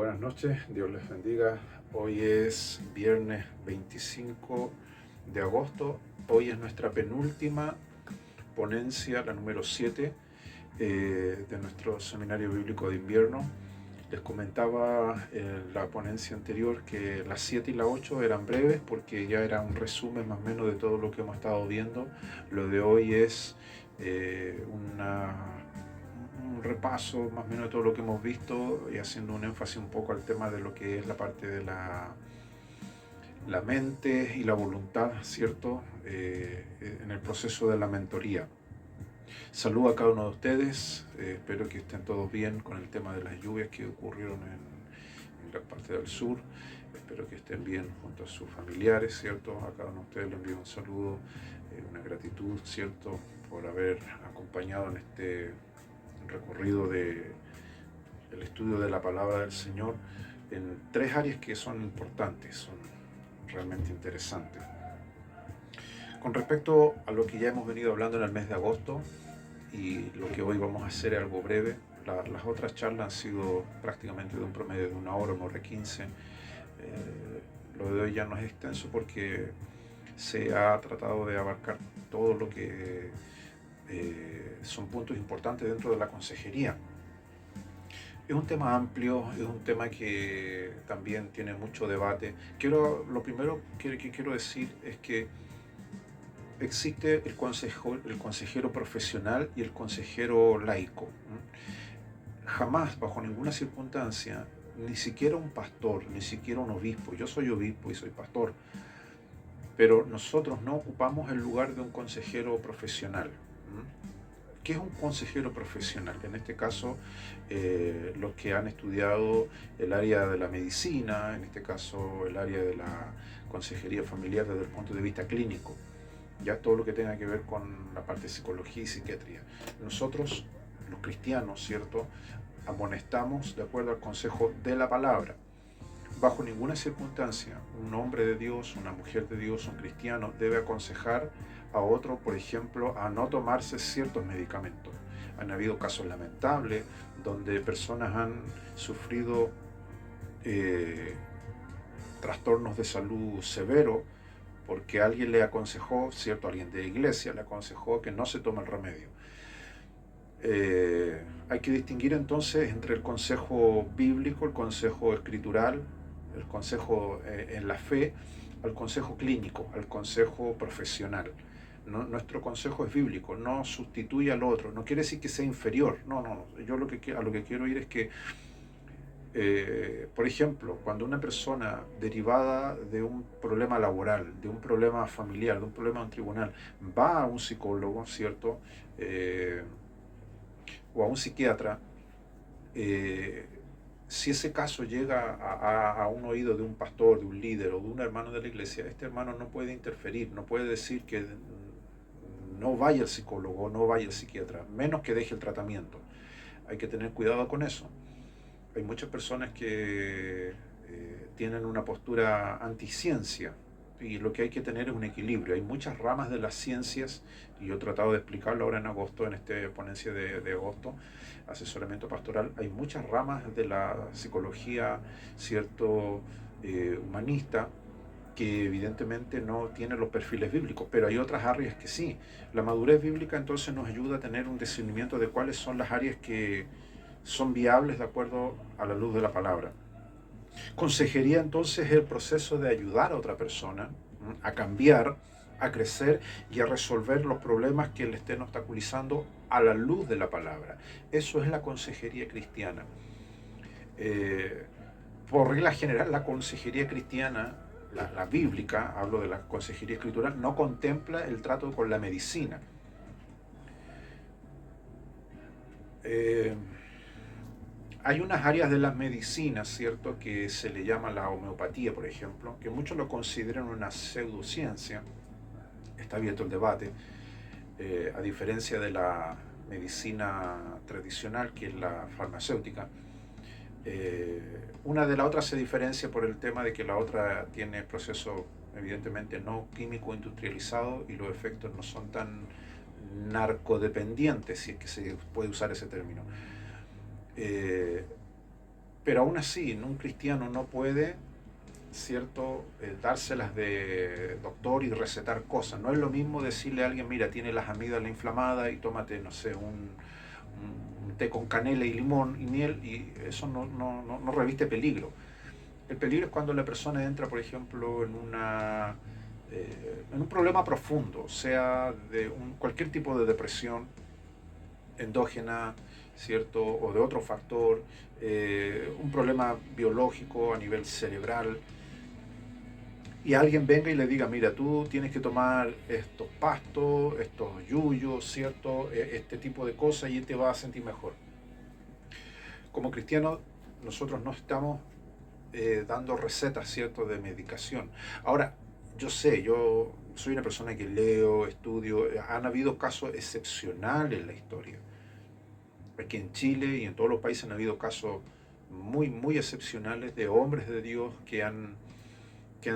Buenas noches, Dios les bendiga. Hoy es viernes 25 de agosto. Hoy es nuestra penúltima ponencia, la número 7 de nuestro seminario bíblico de invierno. Les comentaba en la ponencia anterior que las 7 y la 8 eran breves porque ya era un resumen más o menos de todo lo que hemos estado viendo. Lo de hoy es un repaso más o menos de todo lo que hemos visto y haciendo un énfasis un poco al tema de lo que es la parte de la mente y la voluntad, ¿cierto? En el proceso de la mentoría. Saludo a cada uno de ustedes, espero que estén todos bien con el tema de las lluvias que ocurrieron en la parte del sur. Espero que estén bien junto a sus familiares, ¿cierto? A cada uno de ustedes les envío un saludo, una gratitud, ¿cierto? Por haber acompañado en este recorrido del estudio de la palabra del Señor en tres áreas que son importantes, son realmente interesantes. Con respecto a lo que ya hemos venido hablando en el mes de agosto y lo que hoy vamos a hacer es algo breve, las otras charlas han sido prácticamente de un promedio de 1 hora, 1 hora 15. Lo de hoy ya no es extenso porque se ha tratado de abarcar todo lo que son puntos importantes dentro de la consejería. Es un tema amplio, es un tema que también tiene mucho debate. Lo primero que quiero decir es que existe el consejero profesional y el consejero laico. Jamás, bajo ninguna circunstancia, ni siquiera un pastor, ni siquiera un obispo, yo soy obispo y soy pastor, pero nosotros no ocupamos el lugar de un consejero profesional. ¿Qué es un consejero profesional? En este caso, los que han estudiado el área de la medicina, en este caso el área de la consejería familiar desde el punto de vista clínico, ya todo lo que tenga que ver con la parte de psicología y psiquiatría. Nosotros, los cristianos, ¿cierto?, amonestamos de acuerdo al consejo de la palabra. Bajo ninguna circunstancia, un hombre de Dios, una mujer de Dios, un cristiano, debe aconsejar a otro, por ejemplo, a no tomarse ciertos medicamentos. Han habido casos lamentables donde personas han sufrido trastornos de salud severos porque alguien le aconsejó, ¿cierto? Alguien de iglesia le aconsejó que no se tome el remedio. Hay que distinguir entonces entre el consejo bíblico, el consejo escritural, el consejo en la fe, al consejo clínico, al consejo profesional. Nuestro consejo es bíblico, no sustituye al otro, no quiere decir que sea inferior, no. Yo a lo que quiero ir es que, por ejemplo, cuando una persona derivada de un problema laboral, de un problema familiar, de un problema en un tribunal, va a un psicólogo, ¿cierto? O a un psiquiatra, si ese caso llega a un oído de un pastor, de un líder o de un hermano de la iglesia, este hermano no puede interferir, no puede decir que no vaya al psicólogo, no vaya al psiquiatra, menos que deje el tratamiento. Hay que tener cuidado con eso. Hay muchas personas que tienen una postura anticiencia y lo que hay que tener es un equilibrio. Hay muchas ramas de las ciencias y yo he tratado de explicarlo ahora en agosto, en esta ponencia de agosto, asesoramiento pastoral. Hay muchas ramas de la psicología, cierto, humanista, que evidentemente no tiene los perfiles bíblicos, pero hay otras áreas que sí. La madurez bíblica entonces nos ayuda a tener un discernimiento de cuáles son las áreas que son viables de acuerdo a la luz de la palabra. Consejería entonces es el proceso de ayudar a otra persona a cambiar, a crecer y a resolver los problemas que le estén obstaculizando a la luz de la palabra. Eso es la consejería cristiana. Por regla general, la consejería cristiana, la bíblica, hablo de la consejería escritural, no contempla el trato con la medicina. Hay unas áreas de las medicinas, ¿cierto?, que se le llama la homeopatía, por ejemplo, que muchos lo consideran una pseudociencia. Está abierto el debate, a diferencia de la medicina tradicional, que es la farmacéutica. Una de la otra se diferencia por el tema de que la otra tiene proceso evidentemente no químico industrializado y los efectos no son tan narcodependientes, si es que se puede usar ese término. Pero aún así, un cristiano no puede, ¿cierto?, dárselas de doctor y recetar cosas. No es lo mismo decirle a alguien, mira, tiene las amígdalas inflamadas y tómate, no sé, un té con canela y limón y miel, y eso no reviste peligro. El peligro es cuando la persona entra, por ejemplo, en un problema profundo, sea de cualquier tipo de depresión endógena, ¿cierto? O de otro factor, un problema biológico a nivel cerebral, y alguien venga y le diga, mira, tú tienes que tomar estos pastos, estos yuyos, ¿cierto? Este tipo de cosas y te vas a sentir mejor. Como cristianos, nosotros no estamos dando recetas, ¿cierto?, de medicación. Ahora, yo soy una persona que leo, estudio, han habido casos excepcionales en la historia. Aquí en Chile y en todos los países han habido casos muy excepcionales de hombres de Dios que han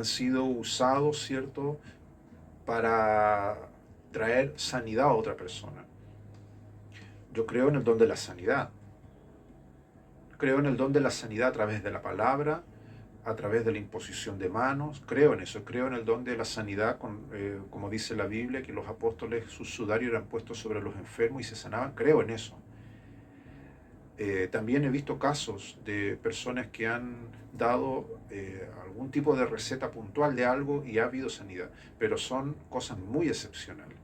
sido usados, ¿cierto?, para traer sanidad a otra persona. Yo creo en el don de la sanidad. Creo en el don de la sanidad a través de la palabra, a través de la imposición de manos. Creo en eso. Creo en el don de la sanidad, como dice la Biblia, que los apóstoles, sus sudarios eran puestos sobre los enfermos y se sanaban. Creo en eso. También he visto casos de personas que han dado algún tipo de receta puntual de algo y ha habido sanidad, pero son cosas muy excepcionales.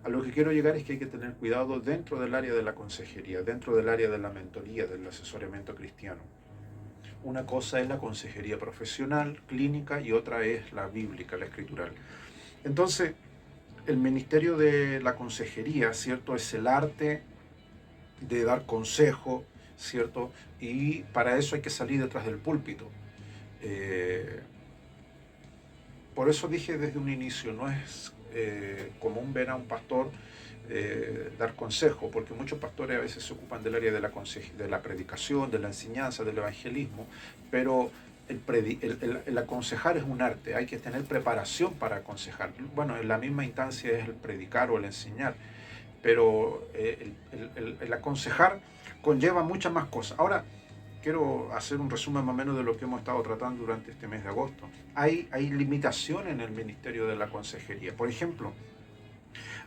A lo que quiero llegar es que hay que tener cuidado dentro del área de la consejería, dentro del área de la mentoría, del asesoramiento cristiano. Una cosa es la consejería profesional, clínica, y otra es la bíblica, la escritural. Entonces, el ministerio de la consejería, ¿cierto?, es el arte de dar consejo, ¿cierto? Y para eso hay que salir detrás del púlpito. Eh, por eso dije desde un inicio, no es común ver a un pastor dar consejo, porque muchos pastores a veces se ocupan del área de la predicación, de la enseñanza, del evangelismo, pero el aconsejar es un arte, hay que tener preparación para aconsejar. Bueno, en la misma instancia es el predicar o el enseñar, pero el aconsejar conlleva muchas más cosas. Ahora, quiero hacer un resumen más o menos de lo que hemos estado tratando durante este mes de agosto. Hay limitaciones en el ministerio de la consejería. Por ejemplo,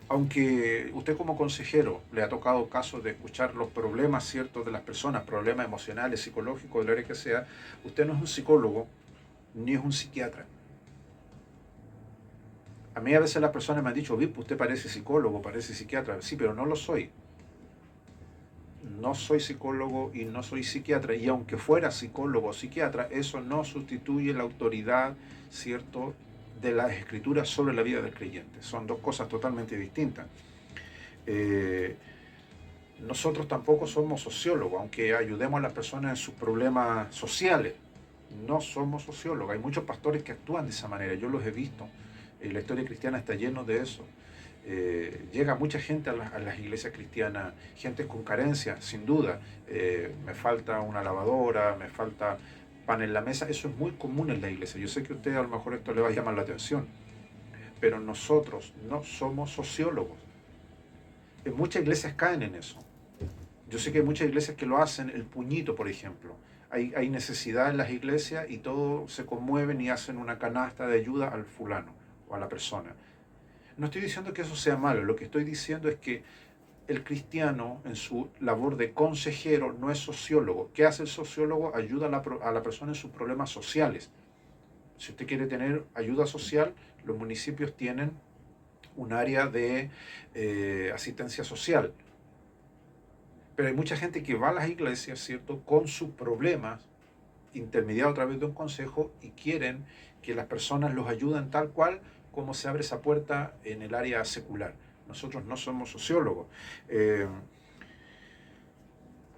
aunque usted como consejero le ha tocado caso de escuchar los problemas ciertos de las personas, problemas emocionales, psicológicos, del área que sea, usted no es un psicólogo ni es un psiquiatra. A mí a veces las personas me han dicho, Vip, usted parece psicólogo, parece psiquiatra. Sí, pero no lo soy. No soy psicólogo y no soy psiquiatra. Y aunque fuera psicólogo o psiquiatra, eso no sustituye la autoridad, ¿cierto?, de las escrituras sobre la vida del creyente. Son dos cosas totalmente distintas. Nosotros tampoco somos sociólogos, aunque ayudemos a las personas en sus problemas sociales. No somos sociólogos. Hay muchos pastores que actúan de esa manera. Yo los he visto. La historia cristiana está lleno de eso. Llega mucha gente a las iglesias cristianas, gente con carencia, sin duda. Me falta una lavadora, me falta pan en la mesa. Eso es muy común en la iglesia. Yo sé que a usted a lo mejor esto le va a llamar la atención, pero nosotros no somos sociólogos. En muchas iglesias caen en eso. Yo sé que hay muchas iglesias que lo hacen, el puñito, por ejemplo. Hay necesidad en las iglesias y todos se conmueven y hacen una canasta de ayuda al fulano o a la persona. No estoy diciendo que eso sea malo, lo que estoy diciendo es que el cristiano en su labor de consejero no es sociólogo. ¿Qué hace el sociólogo? Ayuda a la persona en sus problemas sociales. Si usted quiere tener ayuda social, los municipios tienen un área de asistencia social. Pero hay mucha gente que va a las iglesias, ¿cierto?, con sus problemas, intermediados a través de un consejo, y quieren que las personas los ayuden tal cual como se abre esa puerta en el área secular. Nosotros no somos sociólogos.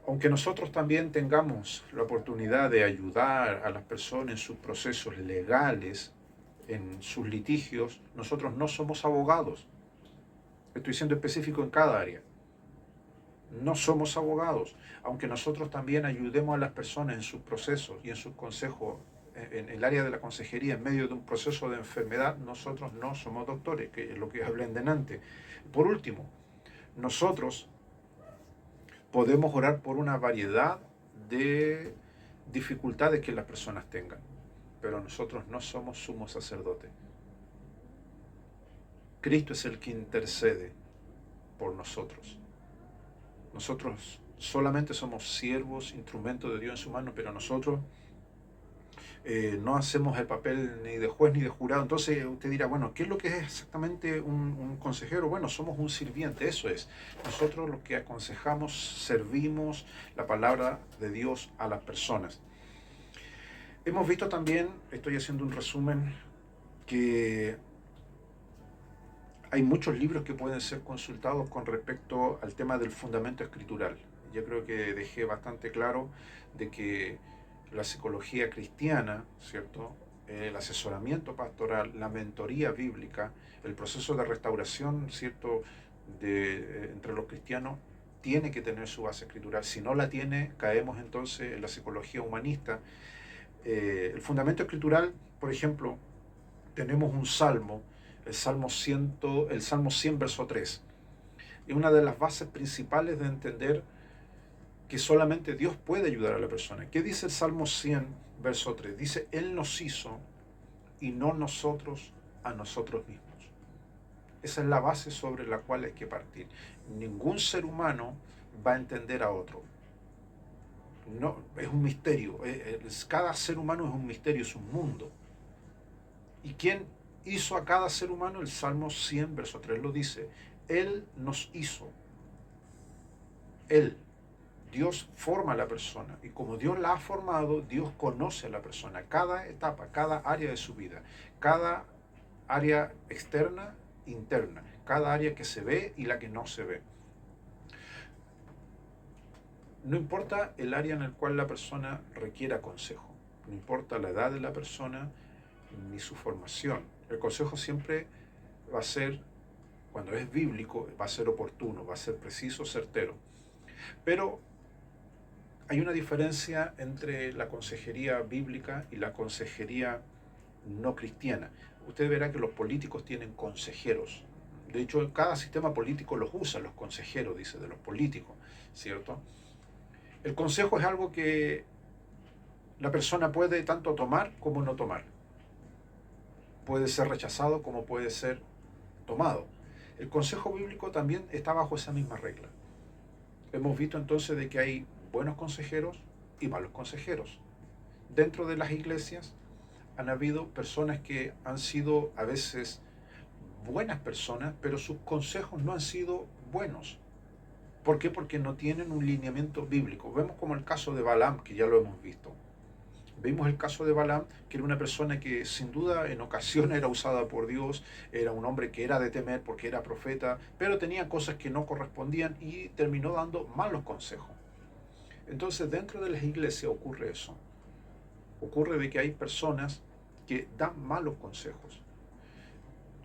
Aunque nosotros también tengamos la oportunidad de ayudar a las personas en sus procesos legales, en sus litigios, nosotros no somos abogados. Estoy siendo específico en cada área. No somos abogados, aunque nosotros también ayudemos a las personas en sus procesos y en sus consejos, en el área de la consejería, en medio de un proceso de enfermedad. Nosotros no somos doctores, que es lo que hablé en delante. Por último, nosotros podemos orar por una variedad de dificultades que las personas tengan, pero nosotros no somos sumo sacerdote. Cristo es el que intercede por nosotros. Nosotros solamente somos siervos, instrumentos de Dios en su mano, pero nosotros no hacemos el papel ni de juez ni de jurado. Entonces usted dirá, bueno, ¿qué es lo que es exactamente un consejero? Bueno, somos un sirviente, eso es. Nosotros lo que aconsejamos, servimos la palabra de Dios a las personas. Hemos visto también, estoy haciendo un resumen, que hay muchos libros que pueden ser consultados con respecto al tema del fundamento escritural. Yo creo que dejé bastante claro de que la psicología cristiana, ¿cierto? El asesoramiento pastoral, la mentoría bíblica, el proceso de restauración, ¿cierto? Entre los cristianos, tiene que tener su base escritural. Si no la tiene, caemos entonces en la psicología humanista. El fundamento escritural, por ejemplo, tenemos un salmo, el Salmo 100, verso 3. Es una de las bases principales de entender que solamente Dios puede ayudar a la persona. ¿Qué dice el Salmo 100, verso 3? Dice, Él nos hizo y no nosotros a nosotros mismos. Esa es la base sobre la cual hay que partir. Ningún ser humano va a entender a otro. No, es un misterio. Cada ser humano es un misterio, es un mundo. ¿Y quién hizo a cada ser humano? El Salmo 100, verso 3 lo dice. Él nos hizo. Él. Dios forma a la persona. Y como Dios la ha formado, Dios conoce a la persona. Cada etapa, cada área de su vida. Cada área externa, interna. Cada área que se ve y la que no se ve. No importa el área en el cual la persona requiera consejo. No importa la edad de la persona ni su formación. El consejo siempre va a ser, cuando es bíblico, va a ser oportuno, va a ser preciso, certero. Pero hay una diferencia entre la consejería bíblica y la consejería no cristiana. Usted verá que los políticos tienen consejeros. De hecho, cada sistema político los usa, los consejeros, dice, de los políticos, ¿cierto? El consejo es algo que la persona puede tanto tomar como no tomar. Puede ser rechazado como puede ser tomado. El consejo bíblico también está bajo esa misma regla. Hemos visto entonces de que hay buenos consejeros y malos consejeros. Dentro de las iglesias han habido personas que han sido a veces buenas personas, pero sus consejos no han sido buenos. ¿Por qué? Porque no tienen un lineamiento bíblico. Vemos como el caso de Balaam, que ya lo hemos visto. Vimos el caso de Balaam, que era una persona que sin duda en ocasiones era usada por Dios, era un hombre que era de temer porque era profeta, pero tenía cosas que no correspondían y terminó dando malos consejos. Entonces dentro de las iglesias ocurre eso. Ocurre de que hay personas que dan malos consejos.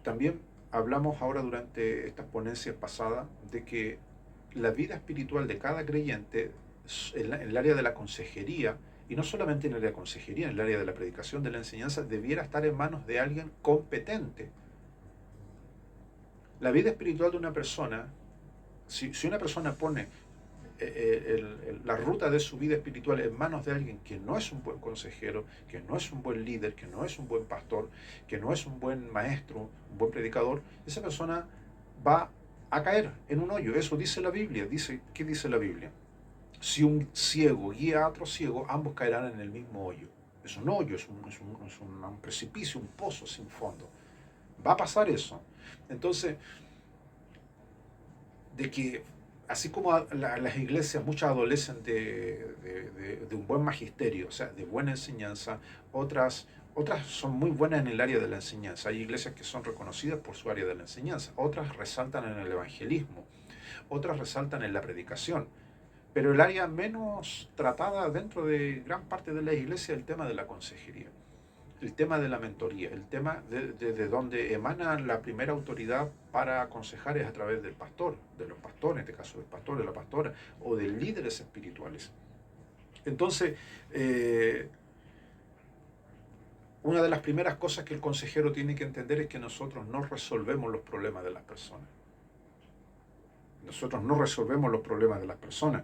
También hablamos ahora durante estas ponencias pasadas de que la vida espiritual de cada creyente en el área de la consejería, y no solamente en el área de consejería, en el área de la predicación, de la enseñanza, debiera estar en manos de alguien competente. La vida espiritual de una persona, si una persona pone la ruta de su vida espiritual en manos de alguien que no es un buen consejero, que no es un buen líder, que no es un buen pastor, que no es un buen maestro, un buen predicador, esa persona va a caer en un hoyo. Eso dice la Biblia. ¿Qué dice la Biblia? Si un ciego guía a otro ciego, ambos caerán en el mismo hoyo. Es un hoyo, es un precipicio, un pozo sin fondo. Va a pasar eso. Entonces, de que así como las iglesias muchas adolecen de un buen magisterio, o sea, de buena enseñanza, otras son muy buenas en el área de la enseñanza. Hay iglesias que son reconocidas por su área de la enseñanza, otras resaltan en el evangelismo, otras resaltan en la predicación. Pero el área menos tratada dentro de gran parte de la iglesia es el tema de la consejería, el tema de la mentoría, el tema de donde emana la primera autoridad para aconsejar es a través del pastor, de los pastores, en este caso del pastor, de la pastora, o de líderes espirituales. Entonces, una de las primeras cosas que el consejero tiene que entender es que nosotros no resolvemos los problemas de las personas. Nosotros no resolvemos los problemas de las personas.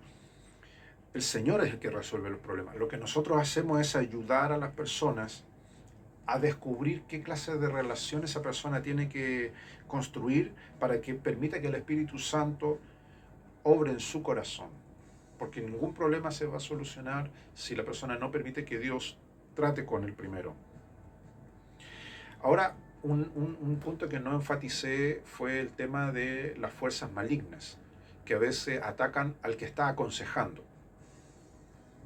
El Señor es el que resuelve los problemas. Lo que nosotros hacemos es ayudar a las personas a descubrir qué clase de relación esa persona tiene que construir para que permita que el Espíritu Santo obre en su corazón. Porque ningún problema se va a solucionar si la persona no permite que Dios trate con el primero. Ahora, un punto que no enfaticé fue el tema de las fuerzas malignas, que a veces atacan al que está aconsejando.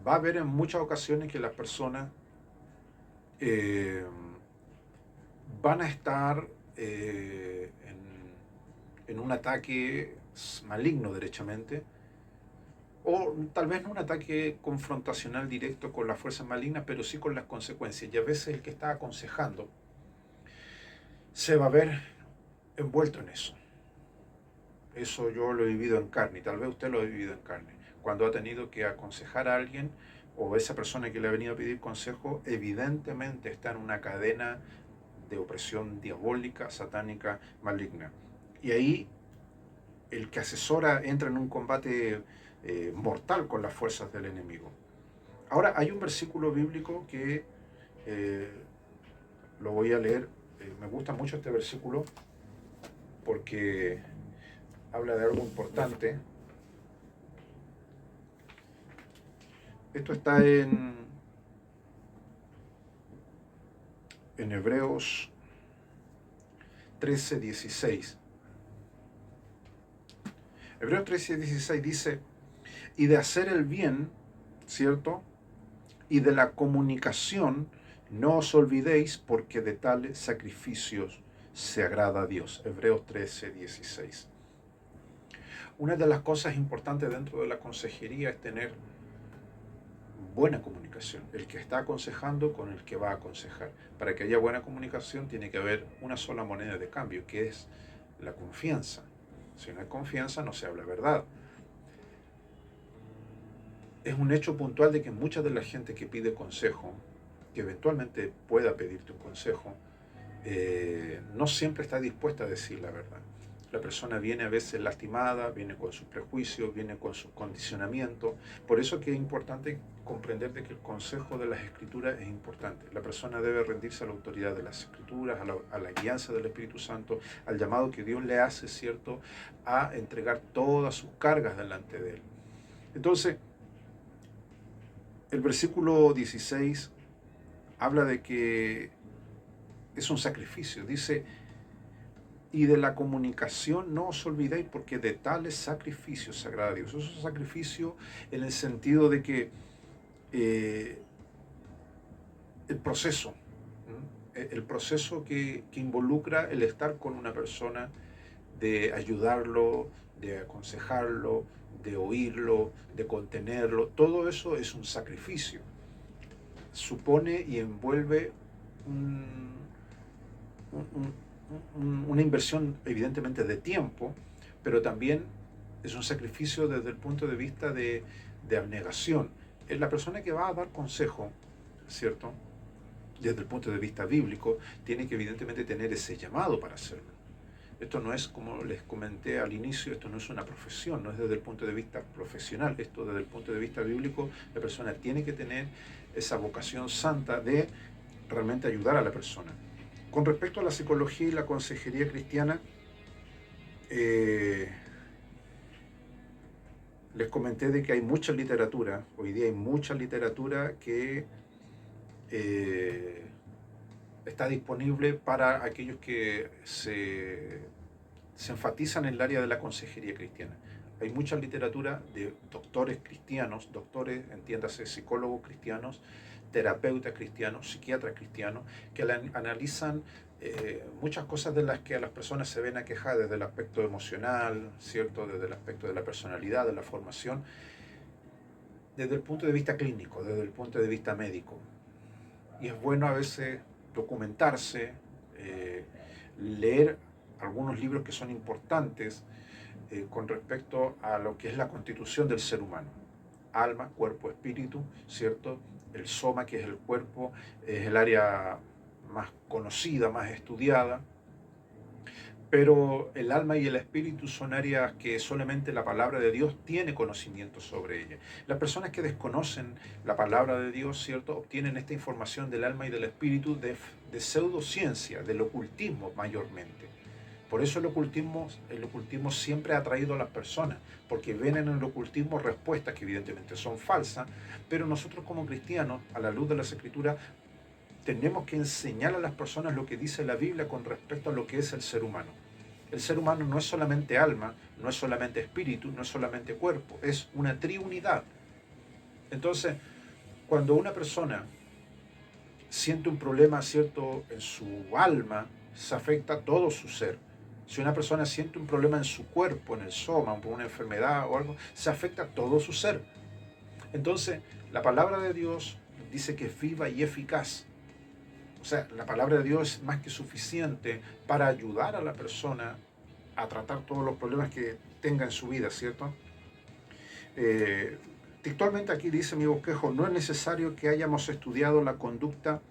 Va a haber en muchas ocasiones que las personas eh, van a estar en un ataque maligno derechamente, o tal vez no un ataque confrontacional directo con las fuerzas malignas, pero sí con las consecuencias. Y a veces el que está aconsejando se va a ver envuelto en eso. Eso yo lo he vivido en carne, y tal vez usted lo ha vivido en carne. Cuando ha tenido que aconsejar a alguien, o esa persona que le ha venido a pedir consejo, evidentemente está en una cadena de opresión diabólica, satánica, maligna. Y ahí el que asesora entra en un combate mortal con las fuerzas del enemigo. Ahora, hay un versículo bíblico que eh, lo voy a leer. Me gusta mucho este versículo porque habla de algo importante. Esto está en Hebreos 13:16. Hebreos 13:16 dice, y de hacer el bien, ¿cierto? Y de la comunicación no os olvidéis, porque de tales sacrificios se agrada a Dios. Hebreos 13:16. Una de las cosas importantes dentro de la consejería es tener buena comunicación. El que está aconsejando con el que va a aconsejar. Para que haya buena comunicación tiene que haber una sola moneda de cambio, que es la confianza. Si no hay confianza, no se habla verdad. Es un hecho puntual de que mucha de la gente que pide consejo, que eventualmente pueda pedirte un consejo, no siempre está dispuesta a decir la verdad. La persona viene a veces lastimada, viene con sus prejuicios, viene con sus condicionamientos. Por eso que es importante comprender de que el consejo de las escrituras es importante. La persona debe rendirse a la autoridad de las escrituras, a la guianza del Espíritu Santo, al llamado que Dios le hace, ¿cierto?, a entregar todas sus cargas delante de Él. Entonces, el versículo 16 habla de que es un sacrificio. Dice, y de la comunicación no os olvidéis, porque de tales sacrificios se agrada a Dios. Es un sacrificio en el sentido de que eh, el proceso, el proceso que involucra el estar con una persona, de ayudarlo, de aconsejarlo, de oírlo, de contenerlo, todo eso es un sacrificio. Supone y envuelve una inversión evidentemente de tiempo, pero también es un sacrificio desde el punto de vista de abnegación. Es la persona que va a dar consejo, ¿cierto? Desde el punto de vista bíblico, tiene que evidentemente tener ese llamado para hacerlo. Esto no es, como les comenté al inicio, esto no es una profesión, no es desde el punto de vista profesional, esto desde el punto de vista bíblico, la persona tiene que tener esa vocación santa de realmente ayudar a la persona. Con respecto a la psicología y la consejería cristiana, les comenté de que hay mucha literatura, hoy día hay mucha literatura que está disponible para aquellos que se enfatizan en el área de la consejería cristiana. Hay mucha literatura de doctores cristianos, doctores, entiéndase, psicólogos cristianos, terapeutas cristianos, psiquiatras cristianos, que analizan muchas cosas de las que a las personas se ven aquejadas desde el aspecto emocional, ¿cierto? Desde el aspecto de la personalidad, de la formación, desde el punto de vista clínico, desde el punto de vista médico. Y es bueno a veces documentarse, leer algunos libros que son importantes con respecto a lo que es la constitución del ser humano. Alma, cuerpo, espíritu, ¿cierto? El soma, que es el cuerpo, es el área más conocida, más estudiada, Pero el alma y el espíritu son áreas que solamente la palabra de Dios tiene conocimiento sobre ellas. Las personas que desconocen la palabra de Dios, ¿cierto?, obtienen esta información del alma y del espíritu de pseudociencia, del ocultismo mayormente. Por eso el ocultismo siempre ha atraído a las personas, porque ven en el ocultismo respuestas que evidentemente son falsas, pero nosotros como cristianos, a la luz de las Escrituras, tenemos que enseñar a las personas lo que dice la Biblia con respecto a lo que es el ser humano. El ser humano no es solamente alma, no es solamente espíritu, no es solamente cuerpo, es una triunidad. Entonces, cuando una persona siente un problema, ¿cierto?, en su alma, se afecta todo su ser. Si una persona siente un problema en su cuerpo, en el soma, por una enfermedad o algo, se afecta todo su ser. Entonces, la palabra de Dios dice que es viva y eficaz. O sea, la palabra de Dios es más que suficiente para ayudar a la persona a tratar todos los problemas que tenga en su vida, ¿cierto? Eh, Textualmente aquí dice mi bosquejo, no es necesario que hayamos estudiado la conducta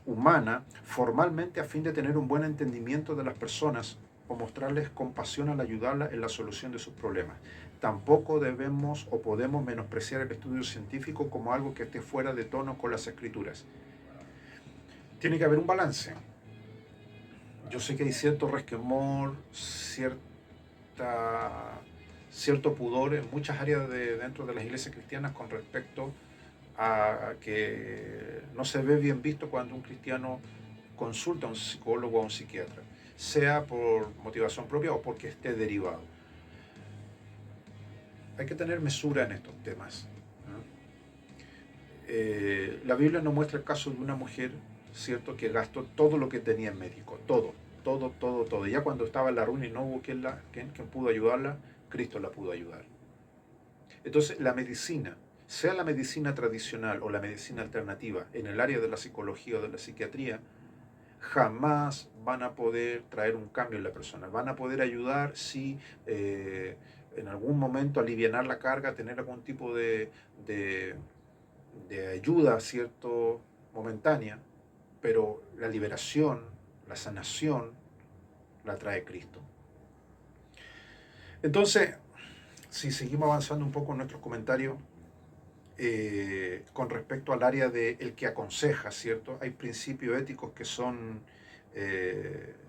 humana formalmente a fin de tener un buen entendimiento de las personas o mostrarles compasión al ayudarlas en la solución de sus problemas. Tampoco debemos o podemos menospreciar el estudio científico como algo que esté fuera de tono con las escrituras. Tiene que haber un balance. Yo sé que hay cierto resquemor, cierto pudor en muchas áreas dentro de las iglesias cristianas con respecto a que no se ve bien visto cuando un cristiano consulta a un psicólogo o a un psiquiatra, sea por motivación propia o porque esté derivado. Hay que tener mesura en estos temas, ¿no? La Biblia nos muestra el caso de una mujer, ¿cierto?, que gastó todo lo que tenía en médico, todo. Ya cuando estaba en la ruina y no hubo quien pudo ayudarla, Cristo la pudo ayudar. Entonces, la medicina, sea la medicina tradicional o la medicina alternativa, en el área de la psicología o de la psiquiatría, jamás van a poder traer un cambio en la persona. Van a poder ayudar si en algún momento alivianar la carga, tener algún tipo de, de ayuda, ¿cierto?, momentánea, pero la liberación, la sanación, la trae Cristo. Entonces, si seguimos avanzando un poco en nuestros comentarios, con respecto al área de el que aconseja, ¿cierto? Hay principios éticos que son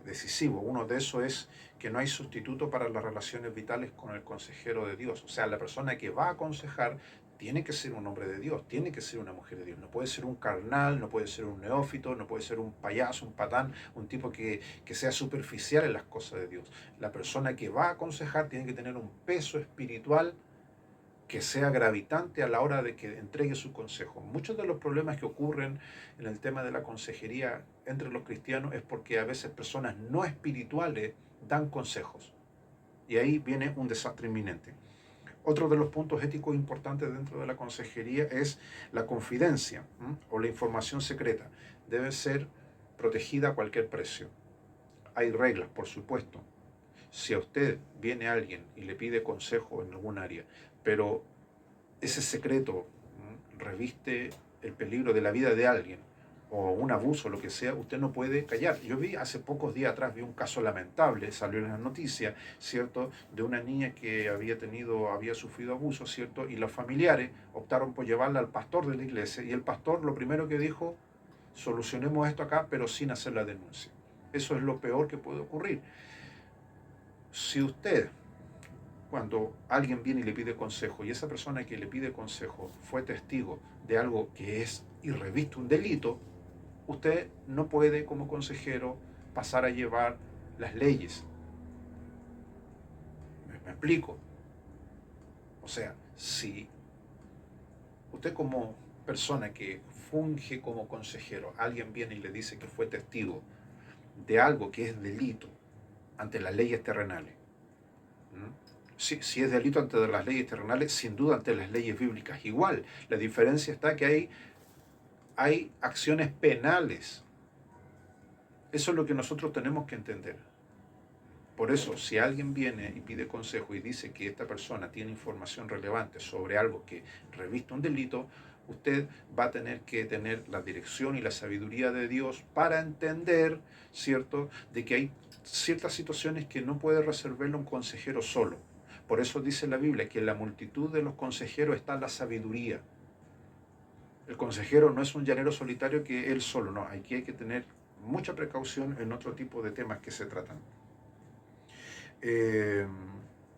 decisivos. Uno de esos es que no hay sustituto para las relaciones vitales con el consejero de Dios. O sea, la persona que va a aconsejar tiene que ser un hombre de Dios, tiene que ser una mujer de Dios. No puede ser un carnal, no puede ser un neófito, no puede ser un payaso, un patán, un tipo que sea superficial en las cosas de Dios. La persona que va a aconsejar tiene que tener un peso espiritual que sea gravitante a la hora de que entregue su consejo. Muchos de los problemas que ocurren en el tema de la consejería entre los cristianos es porque a veces personas no espirituales dan consejos. Y ahí viene un desastre inminente. Otro de los puntos éticos importantes dentro de la consejería es la confidencia, o la información secreta. Debe ser protegida a cualquier precio. Hay reglas, por supuesto. Si a usted viene alguien y le pide consejo en algún área, pero ese secreto reviste el peligro de la vida de alguien, o un abuso, lo que sea, usted no puede callar. Yo vi hace pocos días atrás, vi un caso lamentable, salió en las noticias, ¿cierto?, de una niña que había sufrido abuso, ¿cierto?, y los familiares optaron por llevarla al pastor de la iglesia, y el pastor lo primero que dijo, solucionemos esto acá, pero sin hacer la denuncia. Eso es lo peor que puede ocurrir. Si usted, cuando alguien viene y le pide consejo, y esa persona que le pide consejo fue testigo de algo que es y reviste un delito, usted no puede como consejero pasar a llevar las leyes. ¿Me explico? O sea, si usted como persona que funge como consejero, alguien viene y le dice que fue testigo de algo que es delito ante las leyes terrenales, si es delito ante las leyes terrenales, sin duda ante las leyes bíblicas igual. La diferencia está que hay acciones penales. Eso es lo que nosotros tenemos que entender. Por eso, si alguien viene y pide consejo y dice que esta persona tiene información relevante sobre algo que reviste un delito, usted va a tener que tener la dirección y la sabiduría de Dios para entender, ¿cierto?, de que hay ciertas situaciones que no puede resolverlo un consejero solo. Por eso dice la Biblia que en la multitud de los consejeros está la sabiduría. El consejero no es un llanero solitario que él solo, no. Aquí hay que tener mucha precaución en otro tipo de temas que se tratan.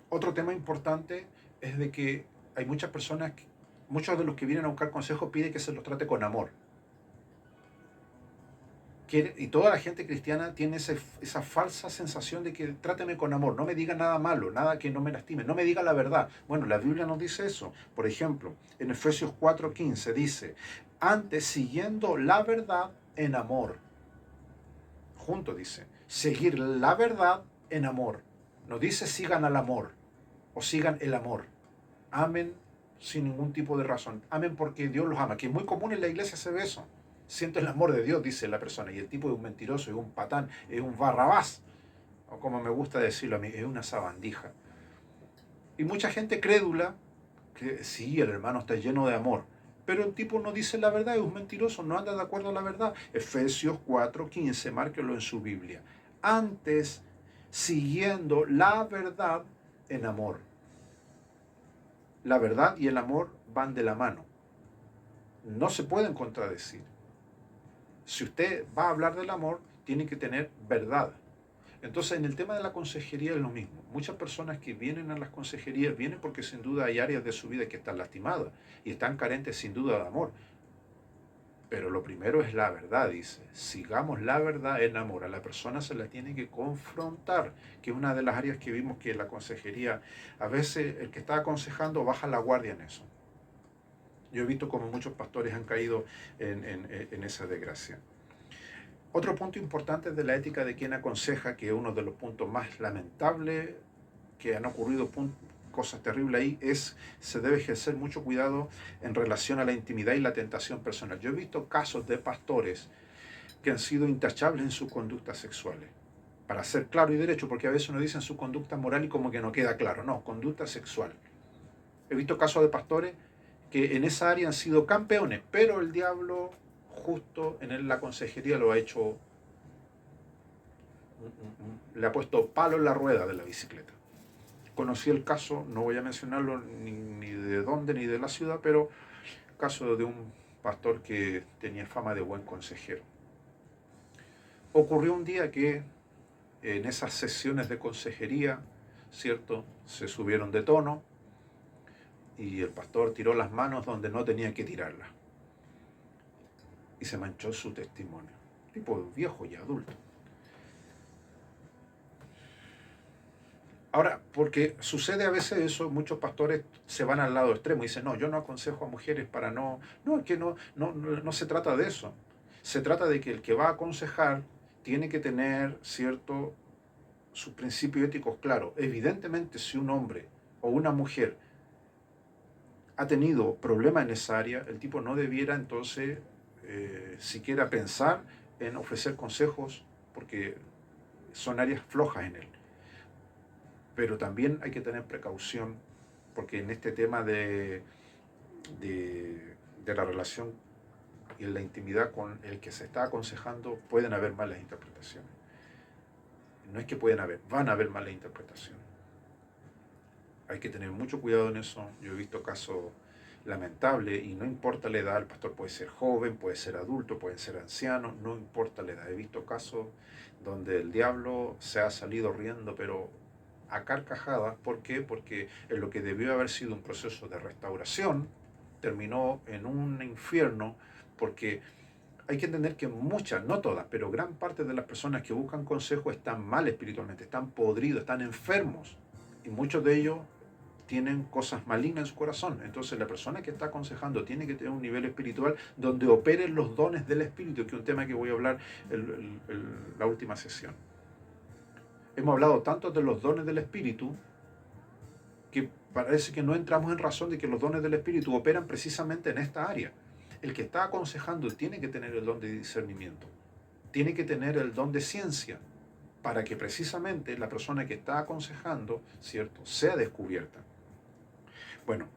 Otro tema importante es de que hay muchas personas, muchos de los que vienen a buscar consejos piden que se los trate con amor. Y toda la gente cristiana tiene esa falsa sensación de que tráteme con amor, no me diga nada malo, nada que no me lastime, no me diga la verdad. Bueno, la Biblia nos dice eso. Por ejemplo, en Efesios 4:15 dice, antes siguiendo la verdad en amor. Junto dice, seguir la verdad en amor. No dice sigan al amor o sigan el amor. Amen sin ningún tipo de razón. Amen porque Dios los ama, que es muy común en la iglesia se ve eso. Siento el amor de Dios, dice la persona, y el tipo es un mentiroso, es un patán, es un barrabás, o como me gusta decirlo a mí, es una sabandija. Y mucha gente crédula, que sí, el hermano está lleno de amor, pero el tipo no dice la verdad, es un mentiroso, no anda de acuerdo a la verdad. Efesios 4:15, márquelo en su Biblia. Antes, siguiendo la verdad en amor. La verdad y el amor van de la mano. No se pueden contradecir. Si usted va a hablar del amor, tiene que tener verdad. Entonces, en el tema de la consejería es lo mismo. Muchas personas que vienen a las consejerías vienen porque sin duda hay áreas de su vida que están lastimadas y están carentes sin duda de amor. Pero lo primero es la verdad, dice. Sigamos la verdad en amor. A la persona se la tiene que confrontar, que es una de las áreas que vimos que la consejería, a veces el que está aconsejando baja la guardia en eso. Yo he visto como muchos pastores han caído en esa desgracia. Otro punto importante de la ética de quien aconseja, que es uno de los puntos más lamentables que han ocurrido, cosas terribles ahí, se debe ejercer mucho cuidado en relación a la intimidad y la tentación personal. Yo he visto casos de pastores que han sido intachables en sus conductas sexuales. Para ser claro y derecho, porque a veces uno dice en su conducta moral y como que no queda claro. No, conducta sexual. He visto casos de pastores que en esa área han sido campeones, pero el diablo justo en la consejería lo ha hecho, le ha puesto palo en la rueda de la bicicleta. Conocí el caso, no voy a mencionarlo ni de dónde ni de la ciudad, pero caso de un pastor que tenía fama de buen consejero. Ocurrió un día que en esas sesiones de consejería, ¿cierto? Se subieron de tono y el pastor tiró las manos donde no tenía que tirarlas. Y se manchó su testimonio. Tipo viejo y adulto. Ahora, porque sucede a veces eso, muchos pastores se van al lado extremo y dicen, no, yo no aconsejo a mujeres para no... No, es que no se trata de eso. Se trata de que el que va a aconsejar tiene que tener sus principios éticos claros. Evidentemente, si un hombre o una mujer ha tenido problemas en esa área, el tipo no debiera entonces siquiera pensar en ofrecer consejos porque son áreas flojas en él. Pero también hay que tener precaución porque en este tema de la relación y en la intimidad con el que se está aconsejando pueden haber malas interpretaciones. No es que pueden haber, van a haber malas interpretaciones. Hay que tener mucho cuidado en eso. Yo he visto casos lamentables y no importa la edad, el pastor puede ser joven, puede ser adulto, puede ser anciano, no importa la edad. He visto casos donde el diablo se ha salido riendo, pero a carcajadas. ¿Por qué? Porque en lo que debió haber sido un proceso de restauración terminó en un infierno, porque hay que entender que muchas, no todas, pero gran parte de las personas que buscan consejo están mal espiritualmente, están podridos, están enfermos, y muchos de ellos tienen cosas malignas en su corazón. Entonces la persona que está aconsejando tiene que tener un nivel espiritual donde operen los dones del espíritu, que es un tema que voy a hablar la última sesión. Hemos hablado tanto de los dones del espíritu que parece que no entramos en razón de que los dones del espíritu operan precisamente en esta área. El que está aconsejando tiene que tener el don de discernimiento, tiene que tener el don de ciencia, para que precisamente la persona que está aconsejando, ¿cierto?, sea descubierta. Bueno,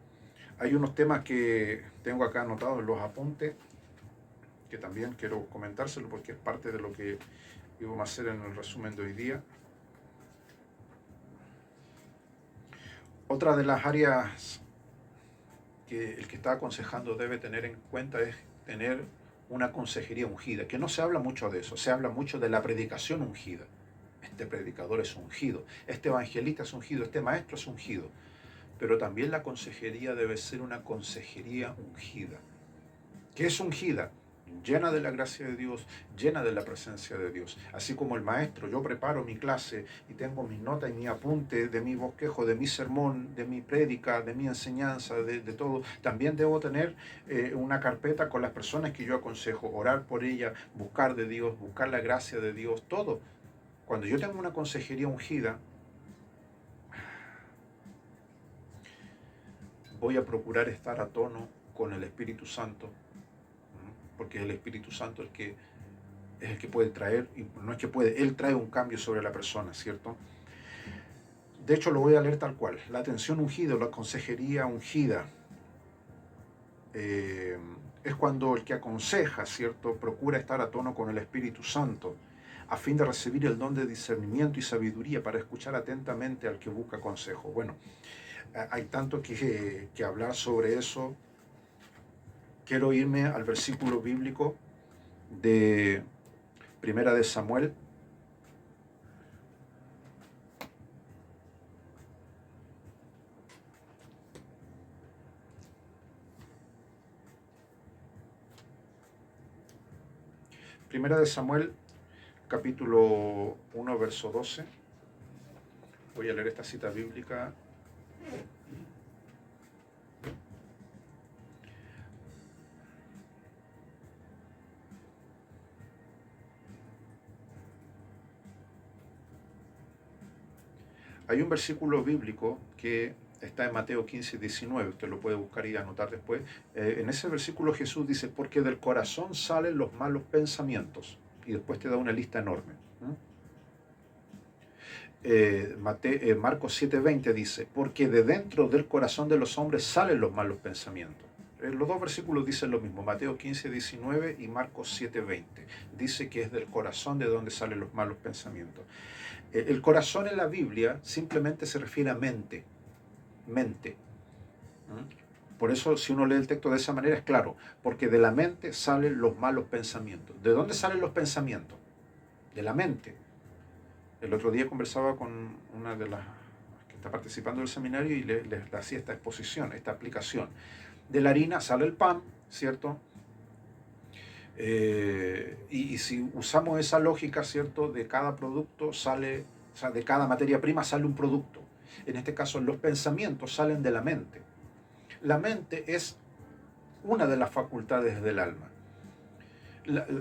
hay unos temas que tengo acá anotados en los apuntes, que también quiero comentárselo porque es parte de lo que íbamos a hacer en el resumen de hoy día. Otra de las áreas que el que está aconsejando debe tener en cuenta es tener una consejería ungida, que no se habla mucho de eso, se habla mucho de la predicación ungida. Este predicador es ungido, este evangelista es ungido, este maestro es ungido, pero también la consejería debe ser una consejería ungida. ¿Qué es ungida? Llena de la gracia de Dios, llena de la presencia de Dios. Así como el maestro, yo preparo mi clase y tengo mis notas y mi apunte de mi bosquejo, de mi sermón, de mi prédica, de mi enseñanza, de todo. También debo tener una carpeta con las personas que yo aconsejo, orar por ellas, buscar de Dios, buscar la gracia de Dios, todo. Cuando yo tengo una consejería ungida, voy a procurar estar a tono con el Espíritu Santo, porque es el Espíritu Santo es el que puede traer, y no es que puede, Él trae un cambio sobre la persona, ¿cierto? De hecho, lo voy a leer tal cual. La atención ungida, la consejería ungida, es cuando el que aconseja, ¿cierto?, procura estar a tono con el Espíritu Santo, a fin de recibir el don de discernimiento y sabiduría para escuchar atentamente al que busca consejo. Bueno, hay tanto que hablar sobre eso. Quiero irme al versículo bíblico de Primera de Samuel. Primera de Samuel, capítulo 1, verso 12. Voy a leer esta cita bíblica. Hay un versículo bíblico que está en Mateo 15, 19, usted lo puede buscar y anotar después. En ese versículo Jesús dice, porque del corazón salen los malos pensamientos. Y después te da una lista enorme. Marcos 7:20 dice, porque de dentro del corazón de los hombres salen los malos pensamientos. Los dos versículos dicen lo mismo, Mateo 15:19 y Marcos 7:20. Dice que es del corazón de donde salen los malos pensamientos. El corazón en la Biblia simplemente se refiere a mente. Mente. Por eso, si uno lee el texto de esa manera, es claro, porque de la mente salen los malos pensamientos. ¿De dónde salen los pensamientos? De la mente. El otro día conversaba con una de las que está participando del seminario y le hacía esta exposición, esta aplicación. De la harina sale el pan, ¿cierto? Y si usamos esa lógica, ¿cierto? De cada producto sale, o sea, de cada materia prima sale un producto. En este caso, los pensamientos salen de la mente. La mente es una de las facultades del alma.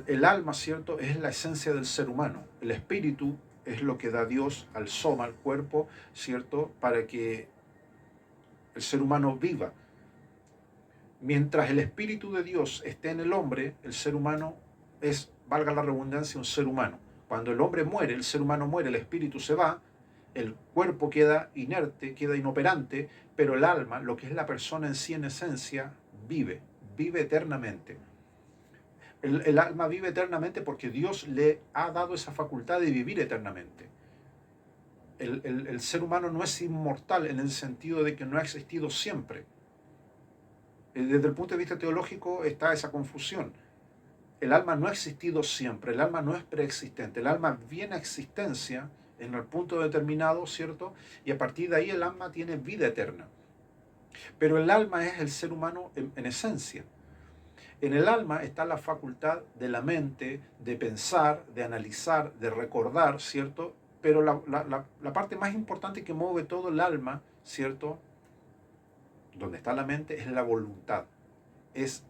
El alma, ¿cierto?, es la esencia del ser humano. El espíritu es lo que da Dios al soma, al cuerpo, ¿cierto?, para que el ser humano viva. Mientras el espíritu de Dios esté en el hombre, el ser humano es, valga la redundancia, un ser humano. Cuando el hombre muere, el ser humano muere, el espíritu se va, el cuerpo queda inerte, queda inoperante, pero el alma, lo que es la persona en sí en esencia, vive eternamente. El alma vive eternamente porque Dios le ha dado esa facultad de vivir eternamente. El ser humano no es inmortal en el sentido de que no ha existido siempre. Desde el punto de vista teológico está esa confusión. El alma no ha existido siempre, el alma no es preexistente, el alma viene a existencia en el punto determinado, ¿cierto? Y a partir de ahí el alma tiene vida eterna. Pero el alma es el ser humano en esencia. En el alma está la facultad de la mente de pensar, de analizar, de recordar, ¿cierto? Pero la parte más importante que mueve todo el alma, ¿cierto?, donde está la mente, es la voluntad, es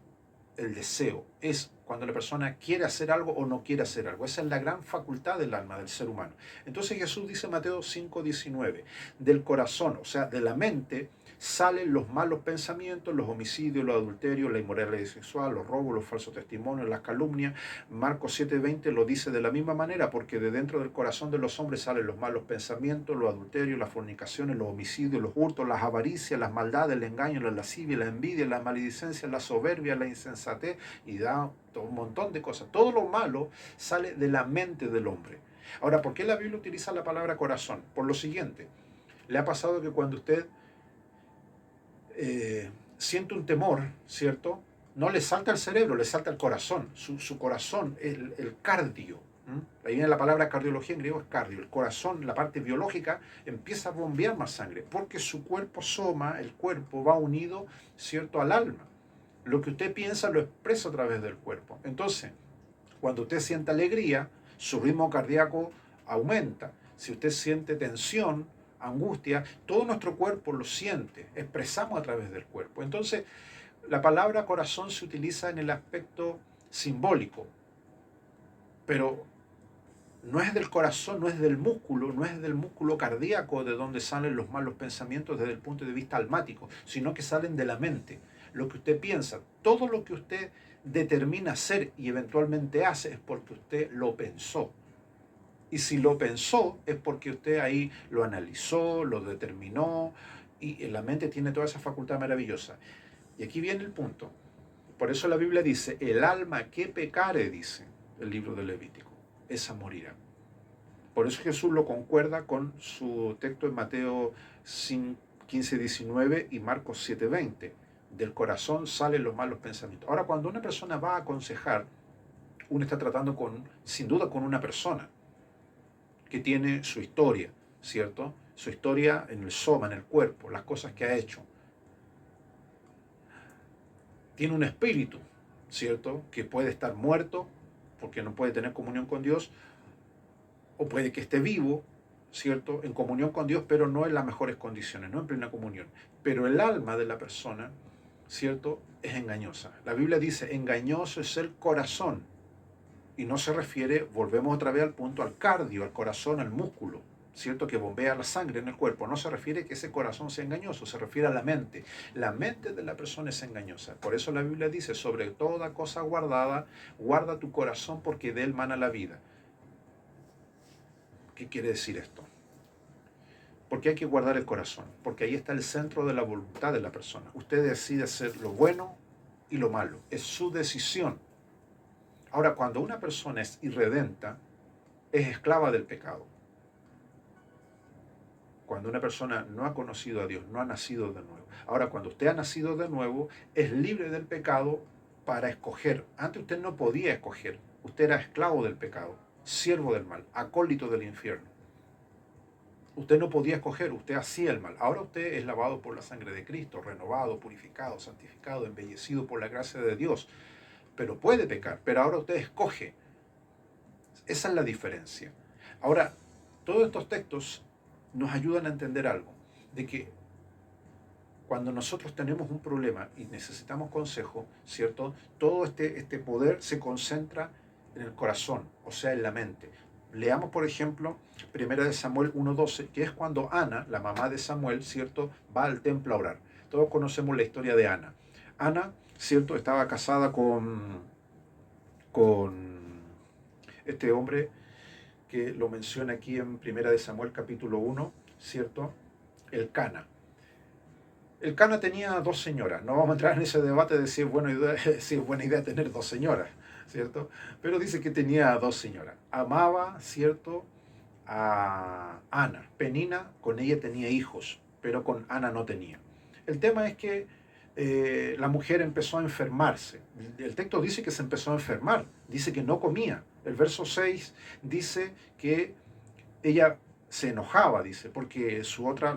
el deseo, es cuando la persona quiere hacer algo o no quiere hacer algo. Esa es la gran facultad del alma, del ser humano. Entonces Jesús dice en Mateo 5:19, del corazón, o sea, de la mente, salen los malos pensamientos, los homicidios, los adulterios, la inmoralidad sexual, los robos, los falsos testimonios, las calumnias. Marcos 7:20 lo dice de la misma manera, porque de dentro del corazón de los hombres salen los malos pensamientos, los adulterios, las fornicaciones, los homicidios, los hurtos, las avaricias, las maldades, el engaño, la lascivia, la envidia, la maledicencia, la soberbia, la insensatez, y da un montón de cosas. Todo lo malo sale de la mente del hombre. Ahora, ¿por qué la Biblia utiliza la palabra corazón? Por lo siguiente, le ha pasado que cuando usted siente un temor, ¿cierto? No le salta el cerebro, le salta el corazón, su corazón, el cardio. Ahí viene la palabra cardiología, en griego es cardio. El corazón, la parte biológica, empieza a bombear más sangre, porque su cuerpo soma, el cuerpo va unido, ¿cierto?, al alma. Lo que usted piensa lo expresa a través del cuerpo. Entonces, cuando usted siente alegría, su ritmo cardíaco aumenta. Si usted siente tensión, angustia, todo nuestro cuerpo lo siente, expresamos a través del cuerpo. Entonces, la palabra corazón se utiliza en el aspecto simbólico, pero no es del corazón, no es del músculo cardíaco de donde salen los malos pensamientos desde el punto de vista almático, sino que salen de la mente. Lo que usted piensa, todo lo que usted determina hacer y eventualmente hace es porque usted lo pensó. Y si lo pensó es porque usted ahí lo analizó, lo determinó, y la mente tiene toda esa facultad maravillosa. Y aquí viene el punto. Por eso la Biblia dice, el alma que pecare, dice el libro de Levítico, esa morirá. Por eso Jesús lo concuerda con su texto en Mateo 15:19 y Marcos 7:20. Del corazón salen los malos pensamientos. Ahora, cuando una persona va a aconsejar, uno está tratando sin duda con una persona que tiene su historia, ¿cierto? Su historia en el soma, en el cuerpo, las cosas que ha hecho. Tiene un espíritu, ¿cierto? Que puede estar muerto porque no puede tener comunión con Dios, o puede que esté vivo, ¿cierto? En comunión con Dios, pero no en las mejores condiciones, no en plena comunión. Pero el alma de la persona, ¿cierto?, es engañosa. La Biblia dice, engañoso es el corazón. Y no se refiere, volvemos otra vez al punto, al cardio, al corazón, al músculo, ¿cierto?, que bombea la sangre en el cuerpo. No se refiere que ese corazón sea engañoso, se refiere a la mente. La mente de la persona es engañosa. Por eso la Biblia dice, sobre toda cosa guardada, guarda tu corazón porque de él mana la vida. ¿Qué quiere decir esto? Porque hay que guardar el corazón, porque ahí está el centro de la voluntad de la persona. Usted decide hacer lo bueno y lo malo. Es su decisión. Ahora, cuando una persona es irredenta, es esclava del pecado. Cuando una persona no ha conocido a Dios, no ha nacido de nuevo. Ahora, cuando usted ha nacido de nuevo, es libre del pecado para escoger. Antes usted no podía escoger. Usted era esclavo del pecado, siervo del mal, acólito del infierno. Usted no podía escoger, usted hacía el mal. Ahora usted es lavado por la sangre de Cristo, renovado, purificado, santificado, embellecido por la gracia de Dios. Pero puede pecar, pero ahora usted escoge. Esa es la diferencia. Ahora, todos estos textos nos ayudan a entender algo, de que cuando nosotros tenemos un problema y necesitamos consejo, ¿cierto? Todo este poder se concentra en el corazón, o sea, en la mente. Leamos, por ejemplo, 1 Samuel 1:12, que es cuando Ana, la mamá de Samuel, ¿cierto?, va al templo a orar. Todos conocemos la historia de Ana. Ana, ¿cierto?, estaba casada con este hombre que lo menciona aquí en 1 Samuel capítulo 1, ¿cierto? El Cana. El Cana tenía dos señoras. No vamos a entrar en ese debate de si es buena idea tener dos señoras, ¿cierto? Pero dice que tenía dos señoras. Amaba, ¿cierto?, a Ana. Penina, con ella tenía hijos, pero con Ana no tenía. El tema es que la mujer empezó a enfermarse. El texto dice que se empezó a enfermar, dice que no comía. El verso 6 dice que ella se enojaba, dice, porque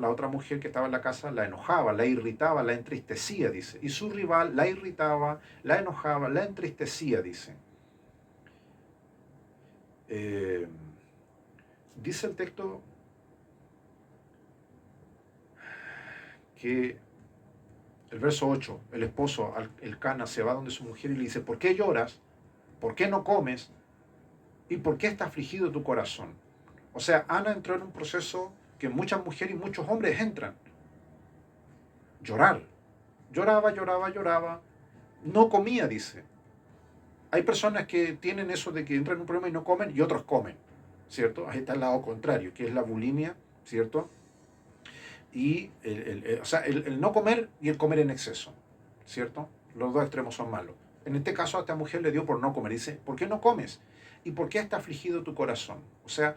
la otra mujer que estaba en la casa la enojaba, la irritaba, la entristecía, dice. Y su rival la irritaba, la enojaba, la entristecía, dice. Dice el texto que el verso 8, el esposo, el Cana, se va donde su mujer y le dice, ¿por qué lloras? ¿Por qué no comes? ¿Y por qué está afligido tu corazón? O sea, Ana entró en un proceso que muchas mujeres y muchos hombres entran. Llorar. Lloraba, lloraba, lloraba. No comía, dice. Hay personas que tienen eso de que entran en un problema y no comen y otros comen, ¿cierto? Ahí está el lado contrario, que es la bulimia, ¿cierto? Y el no comer y el comer en exceso, ¿cierto? Los dos extremos son malos. En este caso a esta mujer le dio por no comer. Dice, ¿por qué no comes? ¿Y por qué está afligido tu corazón? O sea,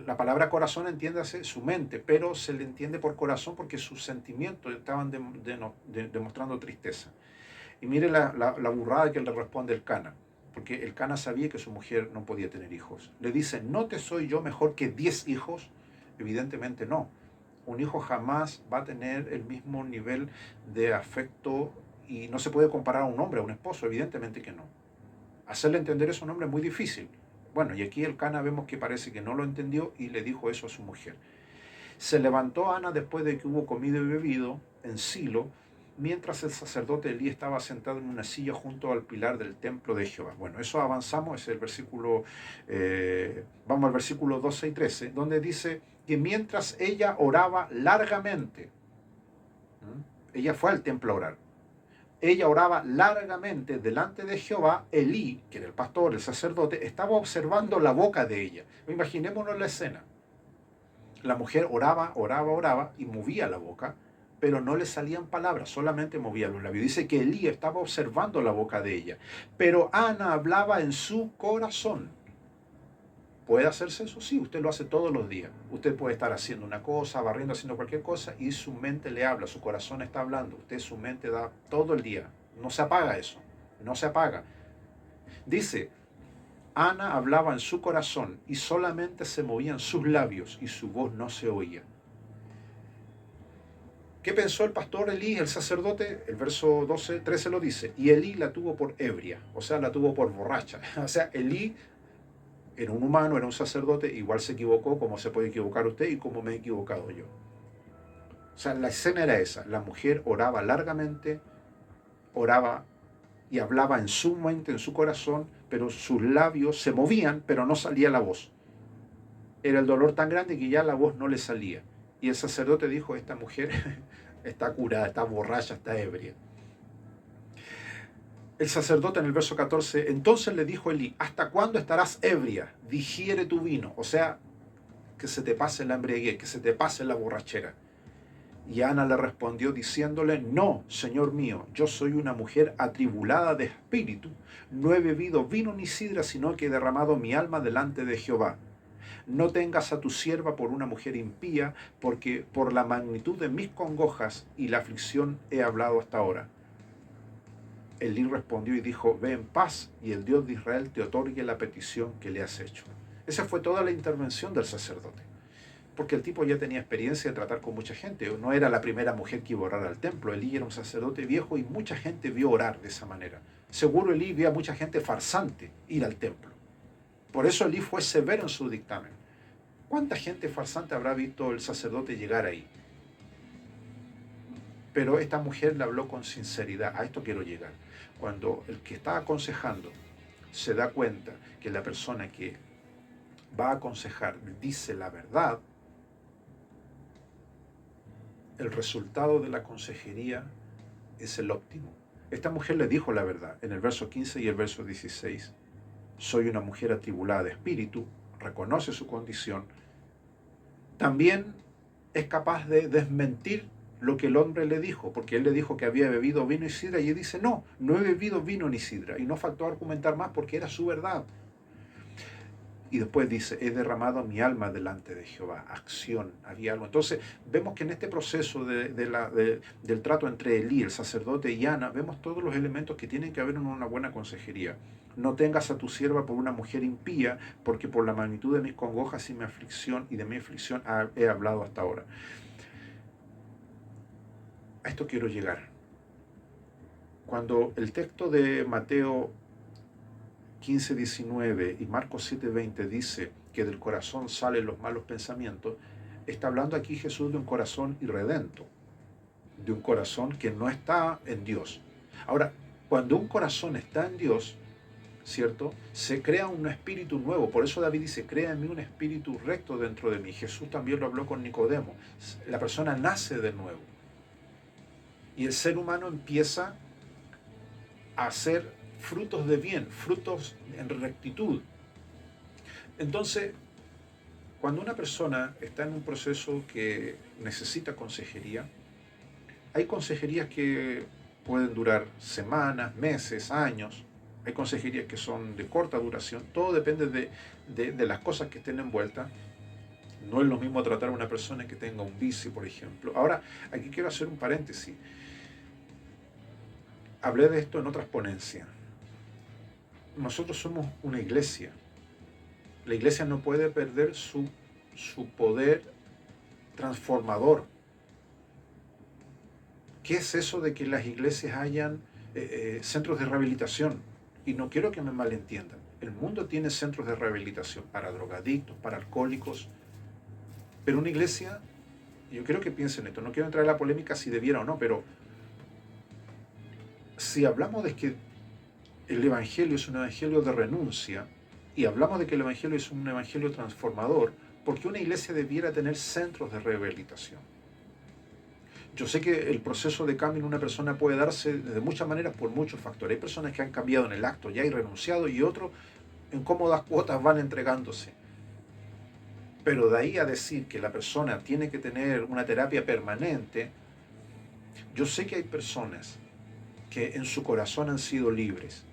La palabra corazón entiéndase su mente, pero se le entiende por corazón porque sus sentimientos estaban demostrando tristeza. Y mire la burrada que le responde el Cana, porque el Cana sabía que su mujer no podía tener hijos. Le dice, ¿no te soy yo mejor que 10 hijos? Evidentemente no. Un hijo jamás va a tener el mismo nivel de afecto y no se puede comparar a un hombre, a un esposo, evidentemente que no. Hacerle entender eso a un hombre es muy difícil. Bueno, y aquí el Cana vemos que parece que no lo entendió y le dijo eso a su mujer. Se levantó Ana después de que hubo comido y bebido en Silo, mientras el sacerdote Elí estaba sentado en una silla junto al pilar del templo de Jehová. Bueno, eso avanzamos, es el versículo, vamos al versículo 12 y 13, donde dice que mientras ella oraba largamente, ella fue al templo a orar, ella oraba largamente delante de Jehová, Elí, que era el pastor, el sacerdote, estaba observando la boca de ella. Imaginémonos la escena. La mujer oraba y movía la boca, pero no le salían palabras, solamente movía los labios. Dice que Elí estaba observando la boca de ella, pero Ana hablaba en su corazón. ¿Puede hacerse eso? Sí, usted lo hace todos los días. Usted puede estar haciendo una cosa, barriendo, haciendo cualquier cosa y su mente le habla, su corazón está hablando. Usted su mente da todo el día. No se apaga eso, no se apaga. Dice, Ana hablaba en su corazón y solamente se movían sus labios y su voz no se oía. ¿Qué pensó el pastor Elí, el sacerdote? El verso 12, 13 lo dice. Y Elí la tuvo por ebria, o sea, la tuvo por borracha. O sea, Elí era un humano, era un sacerdote, igual se equivocó como se puede equivocar usted y como me he equivocado yo. O sea, la escena era esa. La mujer oraba largamente, oraba y hablaba en su mente, en su corazón, pero sus labios se movían, pero no salía la voz. Era el dolor tan grande que ya la voz no le salía. Y el sacerdote dijo, esta mujer está curada, está borracha, está ebria. El sacerdote en el verso 14, entonces le dijo Elí, ¿hasta cuándo estarás ebria? Digiere tu vino. O sea, que se te pase la embriaguez, que se te pase la borrachera. Y Ana le respondió diciéndole, no, Señor mío, yo soy una mujer atribulada de espíritu. No he bebido vino ni sidra, sino que he derramado mi alma delante de Jehová. No tengas a tu sierva por una mujer impía, porque por la magnitud de mis congojas y la aflicción he hablado hasta ahora. Elí respondió y dijo, ve en paz, y el Dios de Israel te otorgue la petición que le has hecho. Esa fue toda la intervención del sacerdote, porque el tipo ya tenía experiencia de tratar con mucha gente. No era la primera mujer que iba a orar al templo. Elí era un sacerdote viejo y mucha gente vio orar de esa manera. Seguro Elí vio a mucha gente farsante ir al templo. Por eso Elí fue severo en su dictamen. ¿Cuánta gente farsante habrá visto el sacerdote llegar ahí? Pero esta mujer le habló con sinceridad. A esto quiero llegar. Cuando el que está aconsejando se da cuenta que la persona que va a aconsejar dice la verdad, el resultado de la consejería es el óptimo. Esta mujer le dijo la verdad en el verso 15 y el verso 16. Soy una mujer atribulada de espíritu, reconoce su condición. También es capaz de desmentir lo que el hombre le dijo, porque él le dijo que había bebido vino y sidra, y ella dice, no, no he bebido vino ni sidra, y no faltó argumentar más porque era su verdad. Y después dice, he derramado mi alma delante de Jehová, acción, había algo. Entonces vemos que en este proceso del trato entre Elí, el sacerdote, y Ana, vemos todos los elementos que tienen que haber en una buena consejería. No tengas a tu sierva por una mujer impía, porque por la magnitud de mis congojas y mi aflicción y de mi aflicción he hablado hasta ahora. A esto quiero llegar. Cuando el texto de Mateo 15:19 y Marcos 7:20 dice que del corazón salen los malos pensamientos, está hablando aquí Jesús de un corazón irredento, de un corazón que no está en Dios. Ahora, cuando un corazón está en Dios, ¿cierto? Se crea un espíritu nuevo. Por eso David dice, crea en mí un espíritu recto dentro de mí. Jesús también lo habló con Nicodemo. La persona nace de nuevo. Y el ser humano empieza a hacer frutos de bien, frutos en rectitud. Entonces, cuando una persona está en un proceso que necesita consejería, hay consejerías que pueden durar semanas, meses, años. Hay consejerías que son de corta duración. Todo depende de las cosas que estén envueltas. No es lo mismo tratar a una persona que tenga un vicio, por ejemplo. Ahora, aquí quiero hacer un paréntesis. Hablé de esto en otras ponencias. Nosotros somos una iglesia. La iglesia no puede perder su poder transformador. ¿Qué es eso de que las iglesias hayan centros de rehabilitación? Y no quiero que me malentiendan. El mundo tiene centros de rehabilitación para drogadictos, para alcohólicos, pero una iglesia, yo quiero que piensen esto, no quiero entrar en la polémica si debiera o no, pero si hablamos de que el evangelio es un evangelio de renuncia y hablamos de que el evangelio es un evangelio transformador, ¿por qué una iglesia debiera tener centros de rehabilitación? Yo sé que el proceso de cambio en una persona puede darse de muchas maneras por muchos factores. Hay personas que han cambiado en el acto, ya hay renunciado, y otros en cómodas cuotas van entregándose. Pero de ahí a decir que la persona tiene que tener una terapia permanente, yo sé que hay personas que en su corazón han sido libres,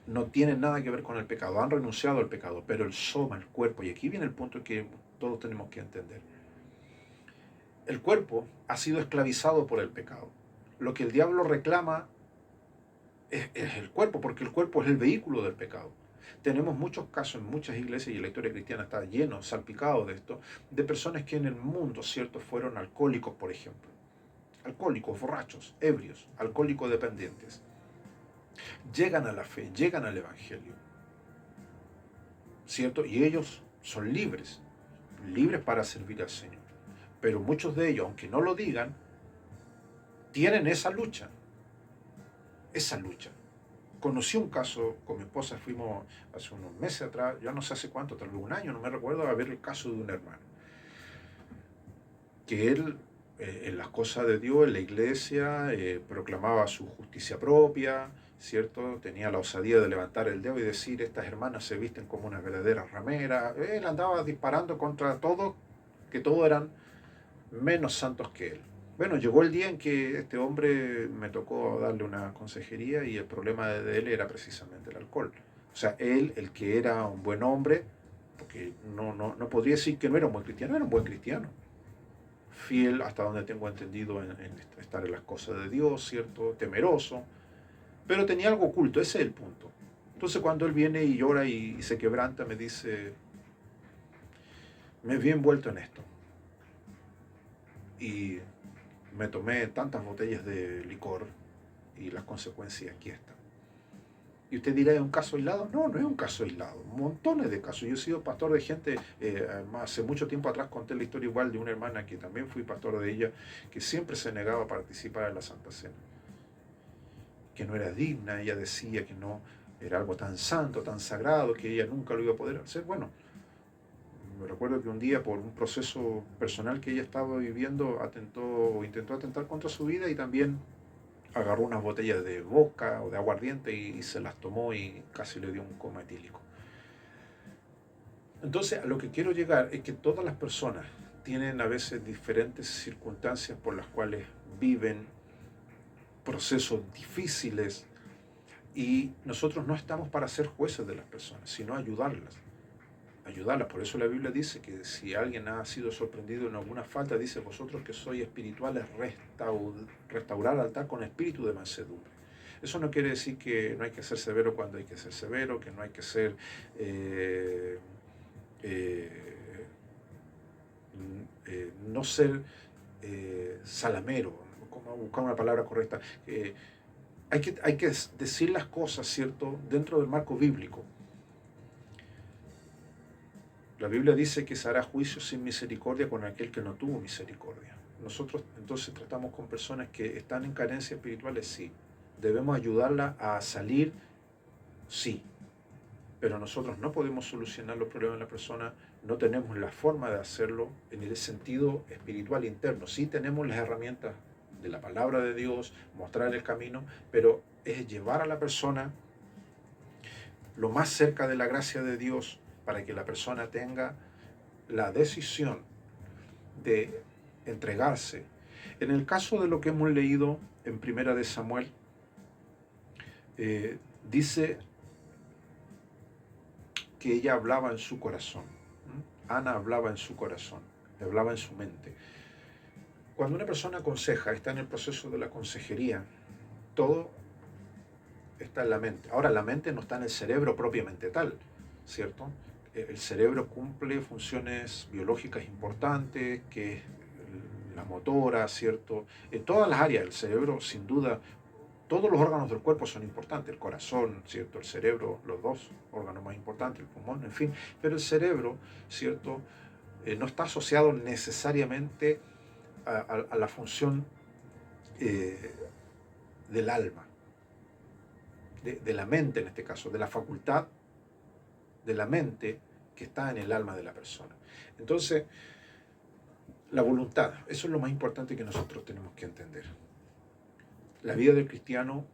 no tienen nada que ver con el pecado, han renunciado al pecado, pero el soma, el cuerpo, y aquí viene el punto que todos tenemos que entender. El cuerpo ha sido esclavizado por el pecado. Lo que el diablo reclama es el cuerpo, porque el cuerpo es el vehículo del pecado. Tenemos muchos casos en muchas iglesias, y la historia cristiana está lleno, salpicado de esto, de personas que en el mundo, ¿cierto?, fueron alcohólicos, por ejemplo. Alcohólicos, borrachos, ebrios, alcohólicos dependientes. Llegan a la fe, llegan al evangelio, ¿cierto? Y ellos son libres, libres para servir al Señor. Pero muchos de ellos, aunque no lo digan, tienen esa lucha. Esa lucha. Conocí un caso, con mi esposa fuimos hace unos meses atrás, ya no sé hace cuánto, tal vez un año, no me recuerdo, a ver el caso de un hermano. Que él, en las cosas de Dios, en la iglesia, proclamaba su justicia propia, ¿cierto? Tenía la osadía de levantar el dedo y decir, estas hermanas se visten como unas verdaderas rameras. Él andaba disparando contra todos, que todos eran menos santos que él. Bueno, llegó el día en que este hombre me tocó darle una consejería y el problema de él era precisamente el alcohol. O sea, él, el que era un buen hombre, porque no podría decir que no era un buen cristiano, era un buen cristiano. Fiel hasta donde tengo entendido en estar en las cosas de Dios, ¿cierto? Temeroso, pero tenía algo oculto, ese es el punto. Entonces cuando él viene y llora y se quebranta, me dice, me vi envuelto en esto. Y me tomé tantas botellas de licor y las consecuencias aquí están. Y usted dirá, ¿es un caso aislado? No, no es un caso aislado. Montones de casos. Yo he sido pastor de gente, hace mucho tiempo atrás conté la historia igual de una hermana que también fui pastor de ella, que siempre se negaba a participar en la Santa Cena. Que no era digna, ella decía que no era algo tan santo, tan sagrado, que ella nunca lo iba a poder hacer. Bueno, me recuerdo que un día por un proceso personal que ella estaba viviendo intentó atentar contra su vida y también agarró unas botellas de vodka o de aguardiente y se las tomó y casi le dio un coma etílico. Entonces, a lo que quiero llegar es que todas las personas tienen a veces diferentes circunstancias por las cuales viven procesos difíciles y nosotros no estamos para ser jueces de las personas, sino ayudarlas. Por eso la Biblia dice que si alguien ha sido sorprendido en alguna falta, dice, vosotros que sois espirituales, restaurar al altar con espíritu de mansedumbre. Eso no quiere decir que no hay que ser severo cuando hay que ser severo, que no hay que ser no ser salamero, como buscar una palabra correcta. Hay que decir las cosas, ¿cierto?, dentro del marco bíblico. La Biblia dice que se hará juicio sin misericordia con aquel que no tuvo misericordia. Nosotros entonces tratamos con personas que están en carencias espirituales, sí. Debemos ayudarlas a salir, sí. Pero nosotros no podemos solucionar los problemas de la persona, no tenemos la forma de hacerlo en el sentido espiritual interno. Sí tenemos las herramientas de la palabra de Dios, mostrar el camino, pero es llevar a la persona lo más cerca de la gracia de Dios, para que la persona tenga la decisión de entregarse. En el caso de lo que hemos leído en Primera de Samuel, dice que ella hablaba en su corazón. Ana hablaba en su corazón, hablaba en su mente. Cuando una persona aconseja, está en el proceso de la consejería, todo está en la mente. Ahora, la mente no está en el cerebro propiamente tal, ¿cierto? El cerebro cumple funciones biológicas importantes, que es la motora, ¿cierto? En todas las áreas del cerebro, sin duda, todos los órganos del cuerpo son importantes, el corazón, ¿cierto? El cerebro, los dos órganos más importantes, el pulmón, en fin, pero el cerebro, ¿cierto? No está asociado necesariamente a la función eh, del alma, de la mente en este caso, de la facultad de la mente que está en el alma de la persona. Entonces, la voluntad, eso es lo más importante que nosotros tenemos que entender. La vida del cristiano,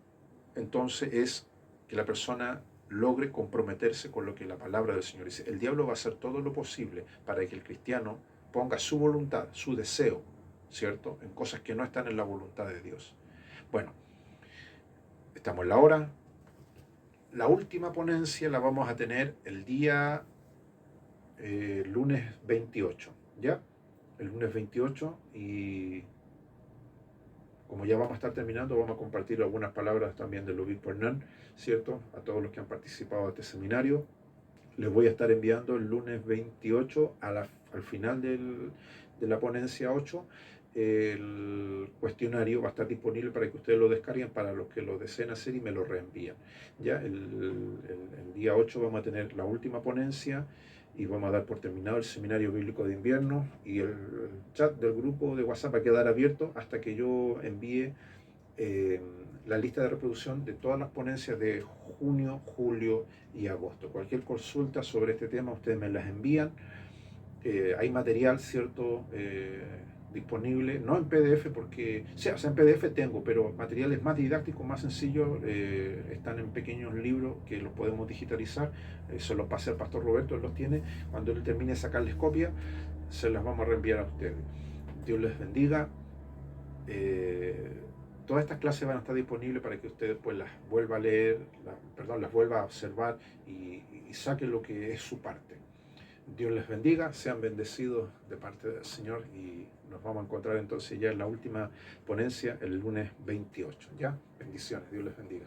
entonces, es que la persona logre comprometerse con lo que la palabra del Señor dice. El diablo va a hacer todo lo posible para que el cristiano ponga su voluntad, su deseo, ¿cierto?, en cosas que no están en la voluntad de Dios. Bueno, estamos en la hora. La última ponencia la vamos a tener el día lunes 28, ¿ya? El lunes 28, y como ya vamos a estar terminando, vamos a compartir algunas palabras también del obispo Hernán, ¿cierto? A todos los que han participado de este seminario. Les voy a estar enviando el lunes 28 al final de la ponencia 8. El cuestionario va a estar disponible para que ustedes lo descarguen, para los que lo deseen hacer, y me lo reenvían. Ya el día 8 vamos a tener la última ponencia y vamos a dar por terminado el seminario bíblico de invierno, y el chat del grupo de WhatsApp va a quedar abierto hasta que yo envíe la lista de reproducción de todas las ponencias de junio, julio y agosto. Cualquier consulta sobre este tema ustedes me las envían. Hay material, ¿cierto?, disponible, no en PDF, porque, o sea, en PDF tengo, pero materiales más didácticos, más sencillos, están en pequeños libros que los podemos digitalizar. Se los pasé al pastor Roberto, él los tiene. Cuando él termine de sacarles copia, se las vamos a reenviar a ustedes. Dios les bendiga. Todas estas clases van a estar disponibles para que ustedes pues las vuelva a leer, las vuelva a observar, y saquen lo que es su parte. Dios les bendiga, sean bendecidos de parte del Señor, y nos vamos a encontrar entonces ya en la última ponencia el lunes 28. ¿Ya? Bendiciones, Dios les bendiga.